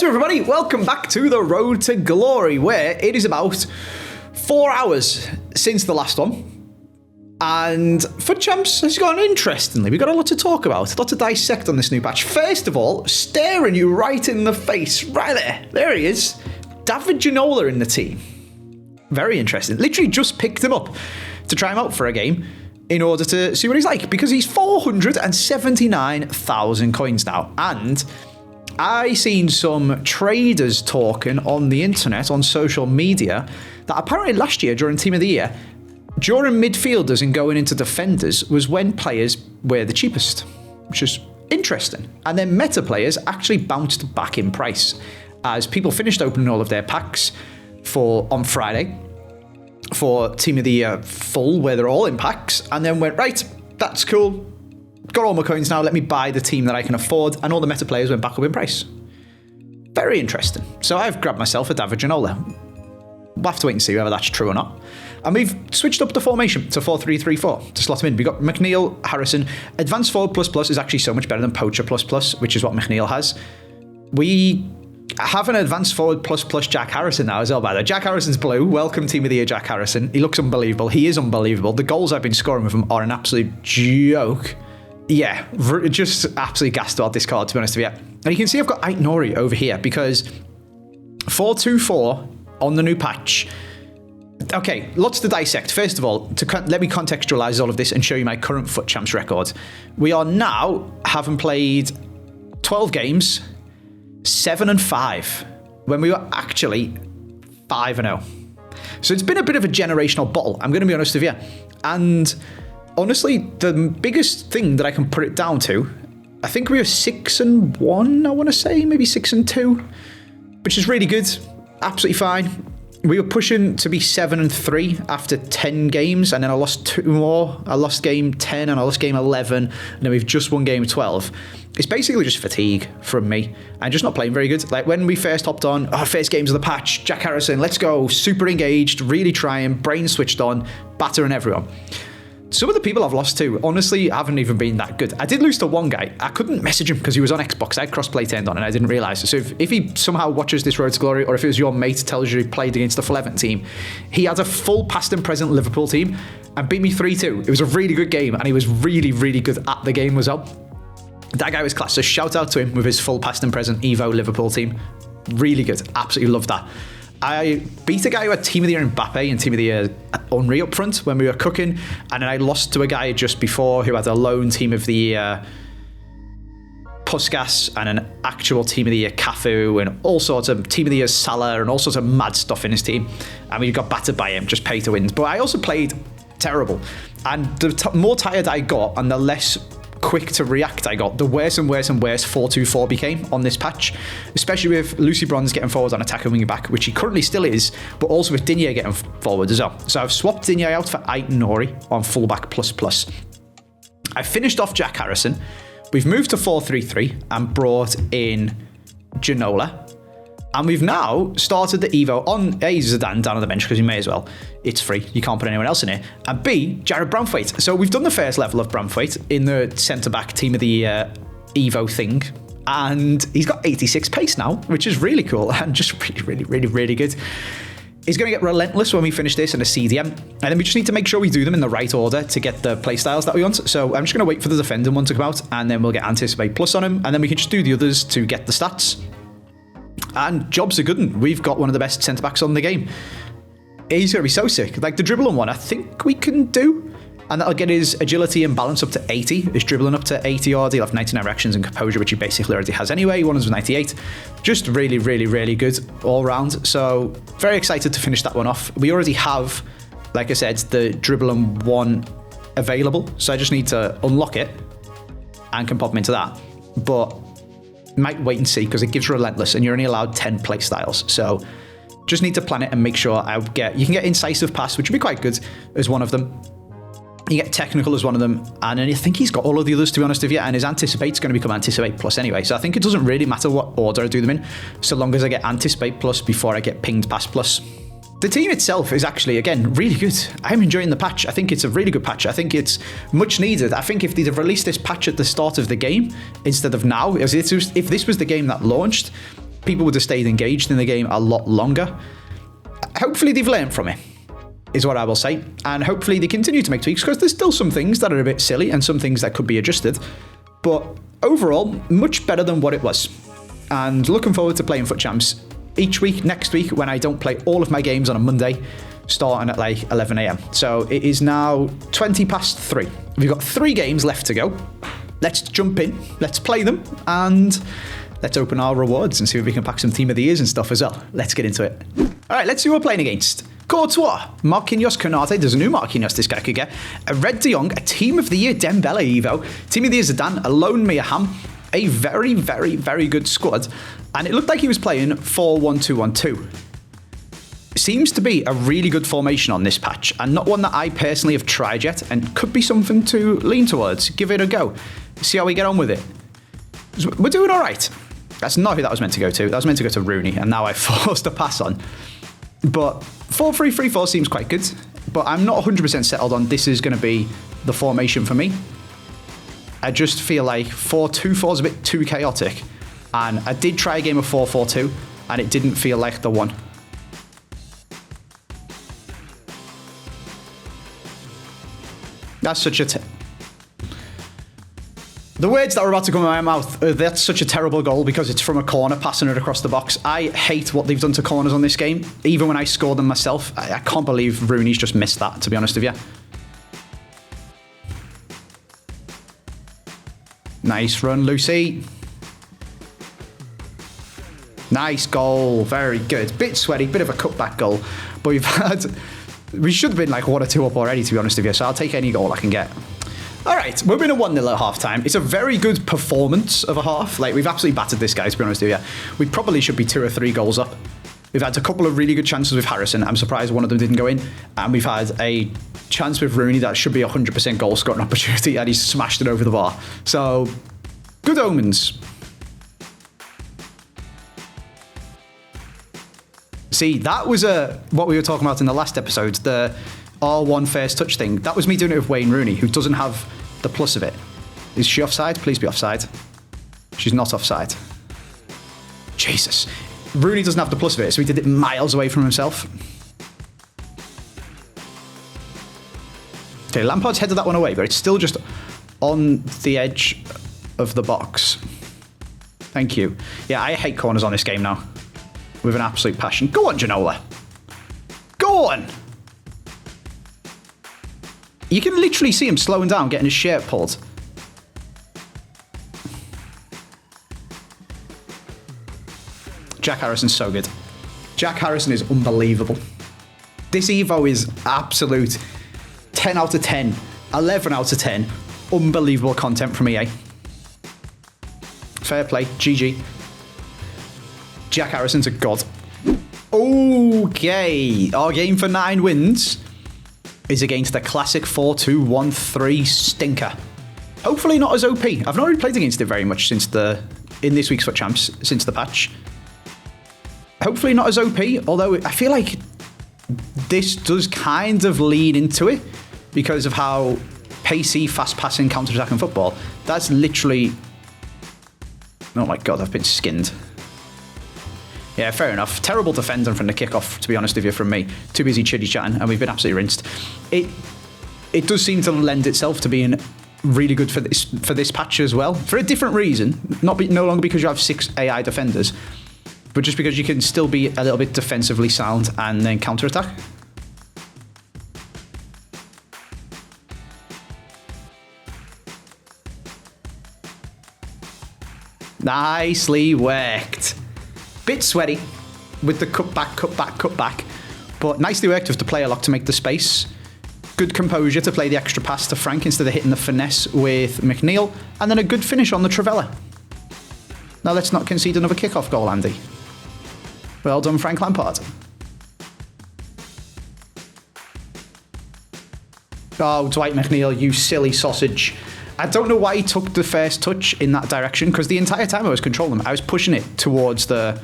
What's up, everybody? Welcome back to the Road to Glory, where it is about 4 hours since the last one. And FUT Champs has gone interestingly. We've got a lot to talk about, a lot to dissect on this new patch. First of all, staring you right in the face, right there. There he is. David Ginola in the team. Very interesting. Literally just picked him up to try him out for a game in order to see what he's like, because he's 479,000 coins now. And I seen some traders talking on the internet, on social media, that apparently last year during Team of the Year, during midfielders and going into defenders was when players were the cheapest, which is interesting. And then meta players actually bounced back in price as people finished opening all of their packs on Friday for Team of the Year full, where they're all in packs, and then went, right, that's cool. Got all my coins now, let me buy the team that I can afford, and all the meta players went back up in price. Very interesting. So I've grabbed myself a David Ginola. We'll have to wait and see whether that's true or not. And we've switched up the formation to 4-3-3-4 to slot him in. We've got McNeil, Harrison. Advanced Forward ++ is actually so much better than Poacher ++, which is what McNeil has. We have an Advanced Forward ++ Jack Harrison now as well, by the way. Jack Harrison's blue. Welcome Team of the Year, Jack Harrison. He looks unbelievable. He is unbelievable. The goals I've been scoring with him are an absolute joke. Yeah, just absolutely gassed about this card, to be honest with you. And you can see I've got Aït-Nouri over here because 4-2-4 on the new patch. Okay, lots to dissect. First of all, let me contextualize all of this and show you my current FUT Champs record. We are now, having played 12 games, 7-5, when we were actually 5-0. So it's been a bit of a generational bottle, I'm going to be honest with you. And honestly, the biggest thing that I can put it down to, I think we were 6-1, I want to say, maybe 6-2, which is really good, absolutely fine. We were pushing to be 7-3 after 10 games, and then I lost 2 more. I lost game 10 and I lost game 11, and then we've just won game 12. It's basically just fatigue from me. I'm just not playing very good. Like when we first hopped on, first games of the patch, Jack Harrison, let's go, super engaged, really trying, brain switched on, battering everyone. Some of the people I've lost to, honestly, haven't even been that good. I did lose to one guy. I couldn't message him because he was on Xbox. I had crossplay turned on and I didn't realise it. So if he somehow watches this Road to Glory, or if it was your mate tells you he played against the full Everton team, he had a full past and present Liverpool team and beat me 3-2. It was a really good game, and he was really, really good at the game as well. That guy was class. So shout out to him with his full past and present Evo Liverpool team. Really good. Absolutely love that. I beat a guy who had Team of the Year Mbappe and Team of the Year Henry up front when we were cooking, and then I lost to a guy just before who had a lone Team of the Year Puskas and an actual Team of the Year Cafu and all sorts of Team of the Year Salah and all sorts of mad stuff in his team, and we got battered by him, just pay to win. But I also played terrible, and the more tired I got and the less quick to react I got, the worse and worse and worse 4-2-4 became on this patch, especially with Lucy Bronze getting forward on attack and wing back, which he currently still is, but also with Digne getting forward as well. So I've swapped Digne out for Aït-Nouri on fullback ++. I finished off Jack Harrison. We've moved to 4-3-3 and brought in Ginola. And we've now started the Evo on A, Zidane down on the bench because you may as well. It's free. You can't put anyone else in it. And B, Jared Bramthwaite. So we've done the first level of Bramthwaite in the centre-back Team of the Year Evo thing. And he's got 86 pace now, which is really cool and just really, really, really, really good. He's going to get relentless when we finish this in a CDM. And then we just need to make sure we do them in the right order to get the playstyles that we want. So I'm just going to wait for the defending one to come out, and then we'll get Anticipate Plus on him. And then we can just do the others to get the stats. And job's a good one. We've got one of the best centre-backs on the game. He's going to be so sick. Like the dribbling one, I think we can do. And that'll get his agility and balance up to 80. His dribbling up to 80 odd. He'll have 99 reactions and composure, which he basically already has anyway. One was 98. Just really, really, really good all round. So very excited to finish that one off. We already have, like I said, the dribbling one available. So I just need to unlock it and can pop him into that. But might wait and see because it gives relentless and you're only allowed 10 play styles. So just need to plan it and make sure you can get incisive pass, which would be quite good as one of them. You get technical as one of them, and then I think he's got all of the others, to be honest with you, and his Anticipate's going to become Anticipate Plus anyway, so I think it doesn't really matter what order I do them in, so long as I get Anticipate Plus before I get Pinged Pass Plus. The team itself is actually, again, really good. I'm enjoying the patch. I think it's a really good patch. I think it's much needed. I think if they'd have released this patch at the start of the game instead of now, if this was the game that launched, people would have stayed engaged in the game a lot longer. Hopefully they've learned from it, is what I will say. And hopefully they continue to make tweaks, because there's still some things that are a bit silly and some things that could be adjusted. But overall, much better than what it was. And looking forward to playing FUT Champs each week, next week, when I don't play all of my games on a Monday, starting at like 11 a.m. So it is now 20 past 3. We've got 3 games left to go. Let's jump in, let's play them, and let's open our rewards and see if we can pack some Team of the Years and stuff as well. Let's get into it. All right, let's see who we're playing against. Courtois, Marquinhos, Konate. There's a new Marquinhos this guy could get. A Red De Jong, a Team of the Year Dembele Evo, Team of the Year Zidane, a lone Mia Hamm, a very, very, very good squad. And it looked like he was playing 4-1-2-1-2. Seems to be a really good formation on this patch, and not one that I personally have tried yet, and could be something to lean towards. Give it a go. See how we get on with it. We're doing all right. That's not who that was meant to go to. That was meant to go to Rooney, and now I forced a pass on. But 4-3-3-4 seems quite good, but I'm not 100% settled on this is going to be the formation for me. I just feel like 4-2-4 is a bit too chaotic, and I did try a game of 4-4-2, and it didn't feel like the one. That's such a... The words that are about to come out of my mouth, that's such a terrible goal because it's from a corner, passing it across the box. I hate what they've done to corners on this game. Even when I score them myself, I can't believe Rooney's just missed that, to be honest with you. Nice run, Lucy. Nice goal. Very good. Bit sweaty, bit of a cutback goal. But we should have been like 1 or 2 up already, to be honest with you. So I'll take any goal I can get. All right, we're in a 1-0 at half-time. It's a very good performance of a half. Like, we've absolutely battered this guy, to be honest with you. We probably should be 2 or 3 goals up. We've had a couple of really good chances with Harrison. I'm surprised one of them didn't go in. And we've had a chance with Rooney that should be 100% goal-scoring opportunity, and he's smashed it over the bar. So, good omens. See, that was what we were talking about in the last episode, the R1 first touch thing. That was me doing it with Wayne Rooney, who doesn't have the plus of it. Is she offside? Please be offside. She's not offside. Jesus. Rooney doesn't have the plus of it, so he did it miles away from himself. Okay, Lampard's headed that one away, but it's still just on the edge of the box. Thank you. Yeah, I hate corners on this game now. With an absolute passion. Go on, Ginola. Go on! You can literally see him slowing down, getting his shirt pulled. Jack Harrison's so good. Jack Harrison is unbelievable. This Evo is absolute 10 out of 10, 11 out of 10. Unbelievable content from EA. Fair play, GG. Jack Harrison's a god. Okay, our game for 9 wins is against the classic 4-2-1-3 stinker. Hopefully not as OP. I've not really played against it very much since in this week's FUT Champs, since the patch. Hopefully not as OP, although I feel like this does kind of lean into it because of how pacey, fast-passing, counter-attacking football. That's literally... Oh my god, I've been skinned. Yeah, fair enough. Terrible defending from the kickoff, to be honest with you, from me. Too busy chitty-chatting, and we've been absolutely rinsed. It does seem to lend itself to being really good for this patch as well, for a different reason. No longer because you have 6 AI defenders, but just because you can still be a little bit defensively sound and then counter-attack. Nicely worked. Bit sweaty with the cutback, but nicely worked with the player lock to make the space. Good composure to play the extra pass to Frank instead of hitting the finesse with McNeil, and then a good finish on the Travella. Now let's not concede another kickoff goal, Andy. Well done, Frank Lampard. Oh, Dwight McNeil, you silly sausage. I don't know why he took the first touch in that direction, because the entire time I was controlling him, I was pushing it towards the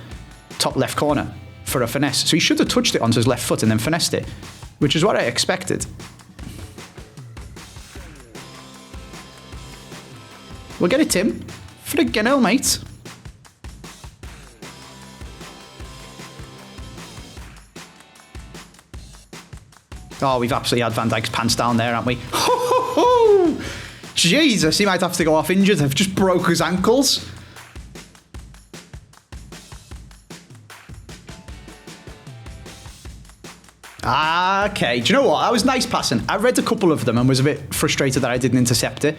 top left corner for a finesse. So he should have touched it onto his left foot and then finessed it, which is what I expected. We'll get it, Tim. Friggin' hell, mate. Oh, we've absolutely had Van Dijk's pants down there, haven't we? Jesus, he might have to go off injured. They've just broke his ankles. Okay, do you know what? That was nice passing. I read a couple of them and was a bit frustrated that I didn't intercept it.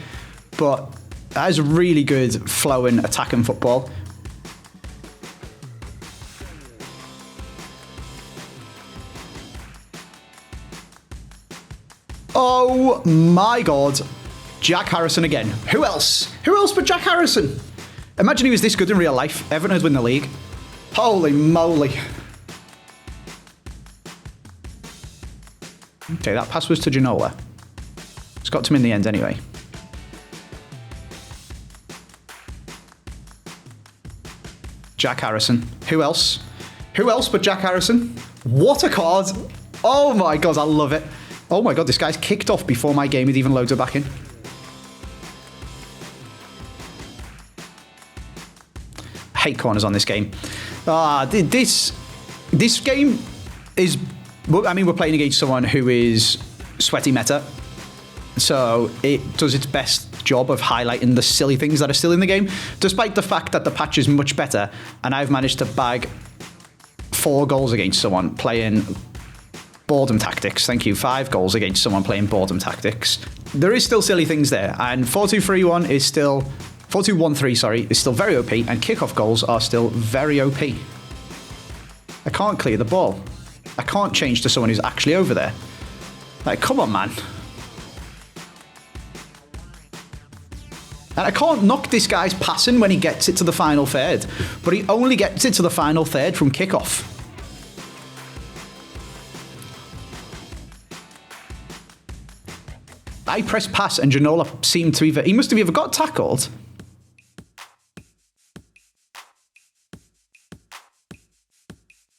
But that is really good flowing attacking football. Oh my God. Jack Harrison again. Who else? Who else but Jack Harrison? Imagine he was this good in real life. Everton would win the league. Holy moly. Okay, that pass was to Ginola. It's got to him in the end anyway. Jack Harrison. Who else? Who else but Jack Harrison? What a card. Oh my God, I love it. Oh my God, this guy's kicked off before my game had even loaded back in. I hate corners on this game. This game is... I mean, we're playing against someone who is sweaty meta, so it does its best job of highlighting the silly things that are still in the game, despite the fact that the patch is much better, and I've managed to bag 4 goals against someone playing boredom tactics. Thank you. 5 goals against someone playing boredom tactics. There is still silly things there, and 4-2-3-1 is still... 4-2-1-3, sorry, is still very OP, and kickoff goals are still very OP. I can't clear the ball. I can't change to someone who's actually over there. Like, come on, man. And I can't knock this guy's passing when he gets it to the final third, but he only gets it to the final third from kickoff. I pressed pass and Ginola seemed to either... He must have either got tackled...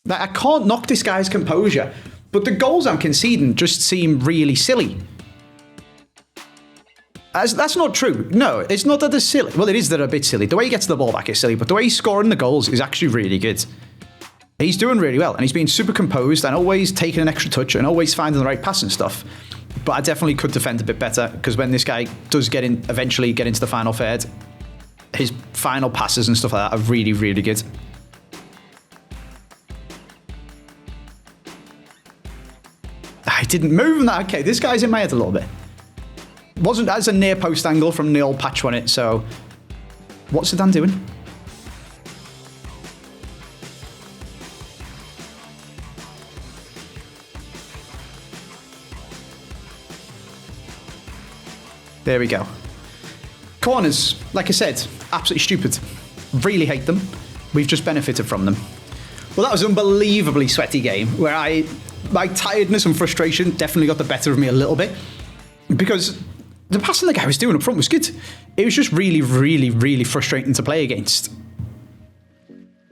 Like, I can't knock this guy's composure, but the goals I'm conceding just seem really silly. That's not true. No, it's not that they're silly. Well, it is that they're a bit silly. The way he gets the ball back is silly, but the way he's scoring the goals is actually really good. He's doing really well, and he's being super composed and always taking an extra touch and always finding the right pass and stuff. But I definitely could defend a bit better, because when this guy does eventually get into the final third, his final passes and stuff like that are really, really good. I didn't move that. Okay, this guy's in my head a little bit. Wasn't as a near post angle from the old patch on it, so... What's Zidane doing? There we go. Corners, like I said, absolutely stupid. Really hate them. We've just benefited from them. Well, that was an unbelievably sweaty game, where my tiredness and frustration definitely got the better of me a little bit, because the passing the guy was doing up front was good. It was just really, really, really frustrating to play against,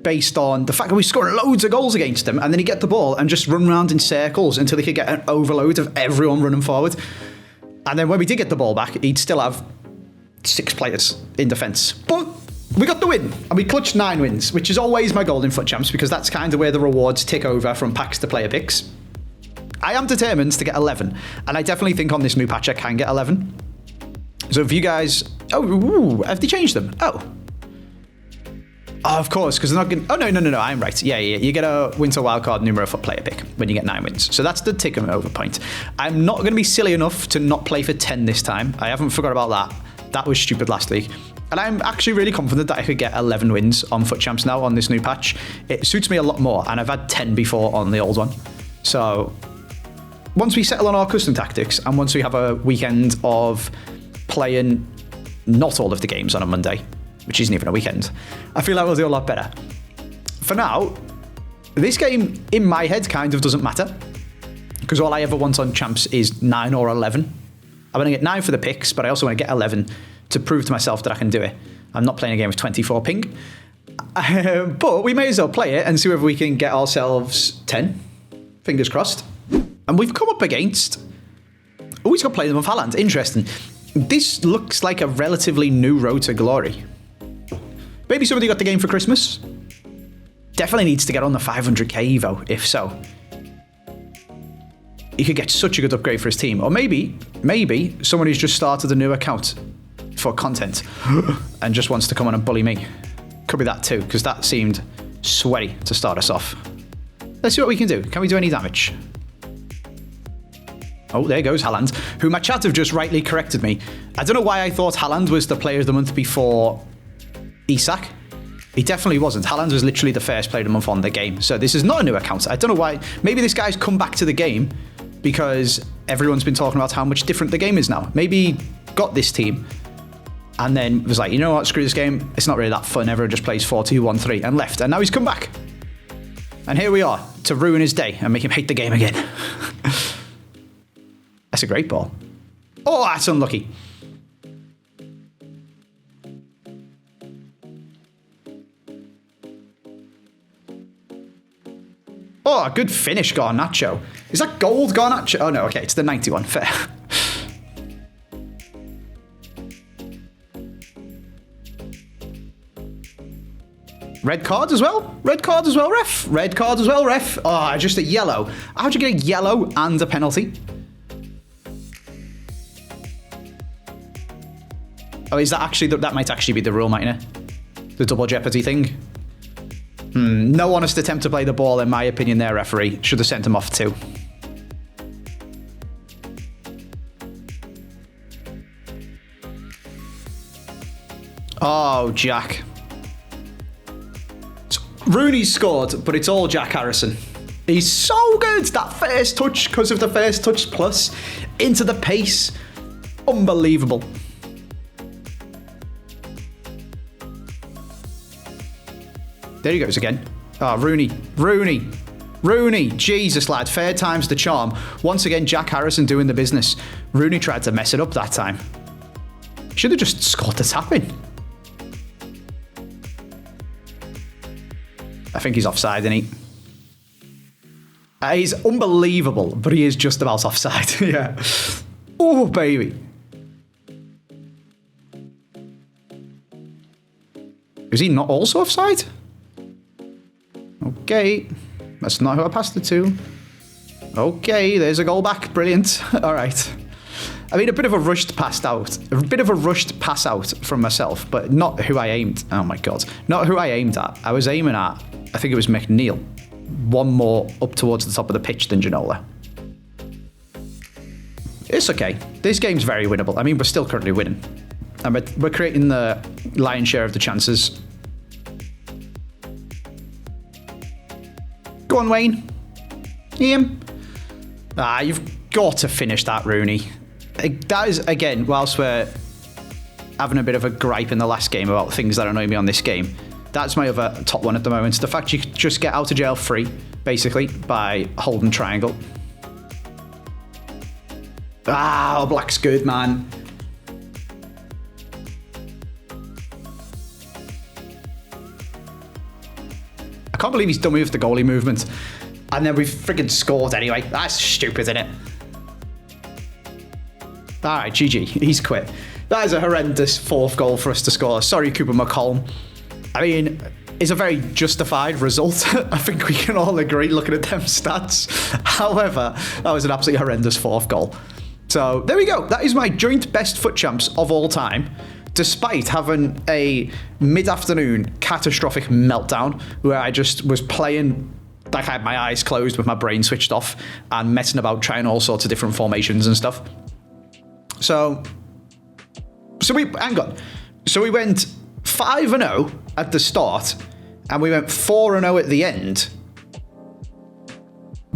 based on the fact that we scored loads of goals against him, and then he'd get the ball and just run around in circles until he could get an overload of everyone running forward. And then when we did get the ball back, he'd still have 6 players in defence. But we got the win, and we clutched 9 wins, which is always my goal in FUT Champs, because that's kind of where the rewards tick over from packs to player picks. I am determined to get 11, and I definitely think on this new patch I can get 11. So if you guys... Oh, ooh, have they changed them? Oh, of course, because they're not going... Oh, no, I'm right. Yeah, you get a winter wildcard numero FUT player pick when you get 9 wins. So that's the tick over point. I'm not going to be silly enough to not play for 10 this time. I haven't forgot about that. That was stupid last week. And I'm actually really confident that I could get 11 wins on FUT Champs now on this new patch. It suits me a lot more, and I've had 10 before on the old one. So once we settle on our custom tactics, and once we have a weekend of playing not all of the games on a Monday, which isn't even a weekend, I feel like we'll do a lot better. For now, this game in my head kind of doesn't matter, because all I ever want on Champs is 9 or 11. I want to get 9 for the picks, but I also want to get 11 to prove to myself that I can do it. I'm not playing a game with 24 ping. But we may as well play it and see whether we can get ourselves 10. Fingers crossed. And we've come up against... Oh, he's got to play them with Haaland. Interesting. This looks like a relatively new road to glory. Maybe somebody got the game for Christmas. Definitely needs to get on the 500k Evo, if so. he could get such a good upgrade for his team. Or maybe someone who's just started a new account for content and just wants to come on and bully me. Could be that too, because that seemed sweaty to start us off. Let's see what we can do. Can we do any damage? Oh, there goes Haaland, who my chat have just rightly corrected me. I don't know why I thought Haaland was the player of the month before Isak. He definitely wasn't. Haaland was literally the first player of the month on the game. So this is not a new account. I don't know why. Maybe this guy's come back to the game because everyone's been talking about how much different the game is now. Maybe he got this team and then was like, you know what, screw this game. It's not really that fun. Everyone just plays 4-2-1-3 and left. And now he's come back. And here we are to ruin his day and make him hate the game again. That's a great ball. Oh, that's unlucky. Oh, good finish, Garnacho. Is that gold, Garnacho? Oh, no, okay, it's the 91. Fair. Red card as well? Red card as well, ref? Red card as well, ref? Oh, just a yellow. How'd you get a yellow and a penalty? Oh, is that actually... That might actually be the rule, mightn't it? The double jeopardy thing. No honest attempt to play the ball, in my opinion, there, referee. Should have sent him off too. Oh, Jack. Rooney scored, but it's all Jack Harrison. He's so good. That first touch, because of the first touch plus, into the pace. Unbelievable. There he goes again. Oh, Rooney. Jesus, lad. Third time's the charm. Once again, Jack Harrison doing the business. Rooney tried to mess it up that time. Should have just scored the tap-in. I think he's offside, isn't he? He's unbelievable, but he is just about offside. Yeah. Oh, baby. Is he not also offside? Okay, that's not who I passed it to. Okay, there's a goal back. Brilliant. All right. I mean, a bit of a rushed pass out from myself, but not who I aimed. Oh my God, not who I aimed at. I was aiming at, I think it was McNeil. One more up towards the top of the pitch than Ginola. It's okay. This game's very winnable. I mean, we're still currently winning, and we're creating the lion's share of the chances. Go on, Wayne. Ian. Ah, you've got to finish that, Rooney. That is, again, whilst we're having a bit of a gripe in the last game about things that annoy me on this game, that's my other top one at the moment. The fact you could just get out of jail free, basically, by holding triangle. Ah, Black's good, man. I can't believe he's done me with the goalie movement. And then we've friggin' scored anyway. That's stupid, isn't it? All right, GG. He's quit. That is a horrendous fourth goal for us to score. Sorry, Cooper McCollum. I mean, it's a very justified result. I think we can all agree looking at them stats. However, that was an absolutely horrendous fourth goal. So there we go. That is my joint best FUT champs of all time, despite having a mid-afternoon catastrophic meltdown where I just was playing like I had my eyes closed with my brain switched off and messing about trying all sorts of different formations and stuff. So we went 5-0 at the start and we went 4-0 at the end.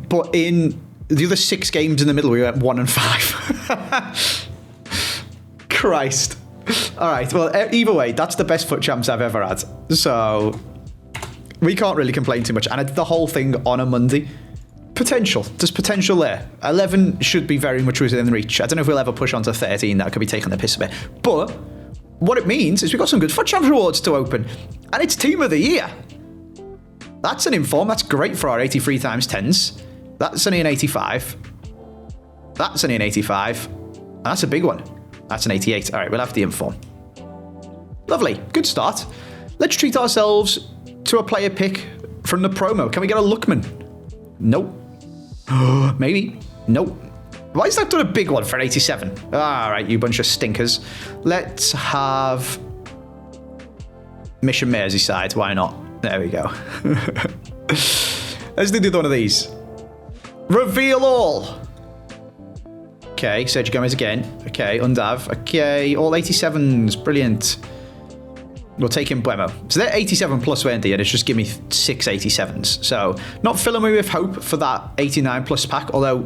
But in the other 6 games in the middle, we went 1-5. Christ. All right, well, either way, that's the best FUT champs I've ever had. So we can't really complain too much. And I did the whole thing on a Monday. Potential. There's potential there. 11 should be very much within reach. I don't know if we'll ever push on to 13. That could be taking the piss a bit. But what it means is we've got some good FUT champs rewards to open. And it's Team of the Year. That's an inform. That's great for our 83 times 10s. That's only an 85. That's only an 85. And that's a big one. That's an 88. All right, we'll have the inform. Lovely. Good start. Let's treat ourselves to a player pick from the promo. Can we get a Lookman? Nope. Maybe. Nope. Why is that done a big one for an 87? All right, you bunch of stinkers. Let's have Mission Merseyside. Why not? There we go. Let's do one of these. Reveal all. Okay, Sergio Gomez again. Okay, Undav. Okay, all 87s. Brilliant. We'll take in Buemo. So they're 87 plus Wendy, and it's just give me 6 87s. So not filling me with hope for that 89 plus pack, although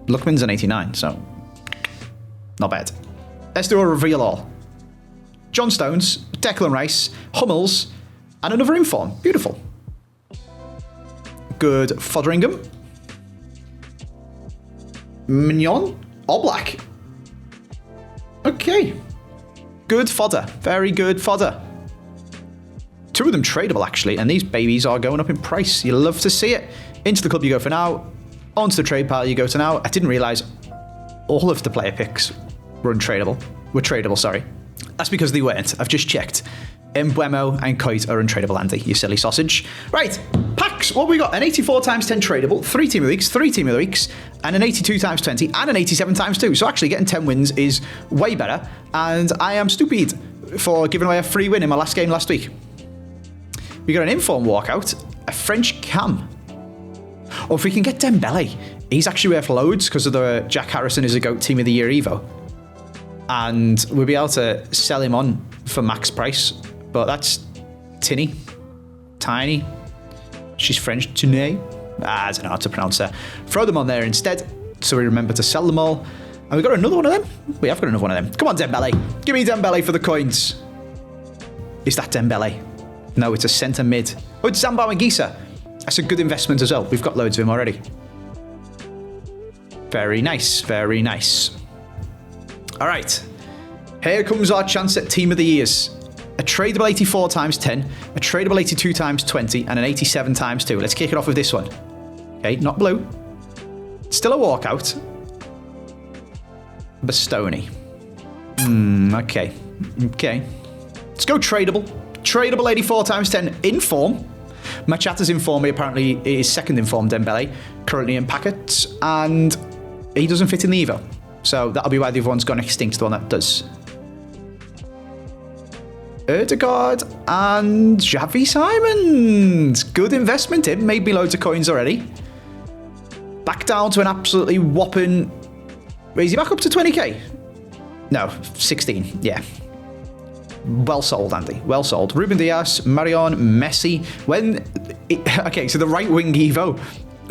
Lookman's an 89, so not bad. Let's do a reveal all. John Stones, Declan Rice, Hummels, and another inform. Beautiful. Good Fotheringham. Mignon. Oblak. Okay. Good fodder. Very good fodder. 2 of them tradable, actually, and these babies are going up in price. You love to see it. Into the club you go for now. Onto the trade pile you go to now. I didn't realise all of the player picks were untradeable. Were tradable, sorry. That's because they weren't. I've just checked. Mbuemo and Coit are untradeable, Andy, you silly sausage. Right, packs. What have we got? An 84 times 10 tradable, 3 team of the weeks, 3 team of the weeks, and an 82 times 20, and an 87 times 2. So actually getting 10 wins is way better, and I am stupid for giving away a free win in my last game last week. We got an inform walkout, a French cam. Or if we can get Dembele, he's actually worth loads because of the Jack Harrison is a GOAT Team of the Year Evo. And we'll be able to sell him on for max price. But that's Tinny. Tiny. She's French. Tinny. I don't know how to pronounce her. Throw them on there instead so we remember to sell them all. And we got another one of them? We have got another one of them. Come on, Dembele. Give me Dembele for the coins. Is that Dembele? No, it's a centre mid. Oh, it's Zambao and Gisa. That's a good investment as well. We've got loads of him already. Very nice. Very nice. All right. Here comes our chance at Team of the Years. A tradable 84 times 10, a tradable 82 times 20, and an 87 times 2. Let's kick it off with this one. Okay, not blue. Still a walkout. Bastoni. Okay. Okay. Let's go tradable. Tradable 84 times 10 in form. Machatta's in form. He apparently is second in form, Dembele. Currently in packets. And he doesn't fit in the Evo. So that'll be why the other one's gone extinct, the one that does. Erdegaard and Xavi Simons. Good investment in. Made me loads of coins already. Back down to an absolutely whopping... Wait, is he back up to 20k? No, 16. Yeah. Well sold, Andy. Well sold. Ruben Dias, Marion, Messi. Okay, so the right wing Evo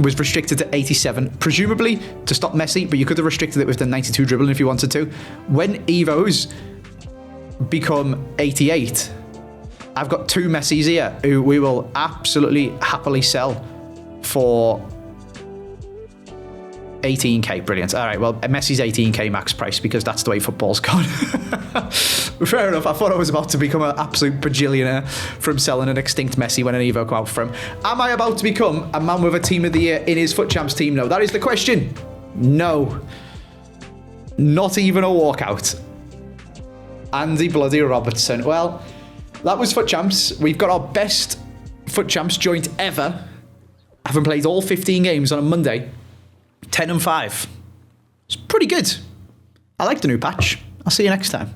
was restricted to 87, presumably to stop Messi, but you could have restricted it with the 92 dribbling if you wanted to. When Evos become 88, I've got 2 Messis here who we will absolutely happily sell for 18k. Brilliant. All right, well, Messi's 18k max price because that's the way football's gone. Fair enough. I thought I was about to become an absolute bajillionaire from selling an extinct Messi when an Evo come out from. Am I about to become a man with a Team of the Year in his FUT Champs team? No, that is the question. No. Not even a walkout. Andy bloody Robertson. Well, that was FUT Champs. We've got our best FUT Champs joint ever. Having played all 15 games on a Monday. 10 and 5. It's pretty good. I like the new patch. I'll see you next time.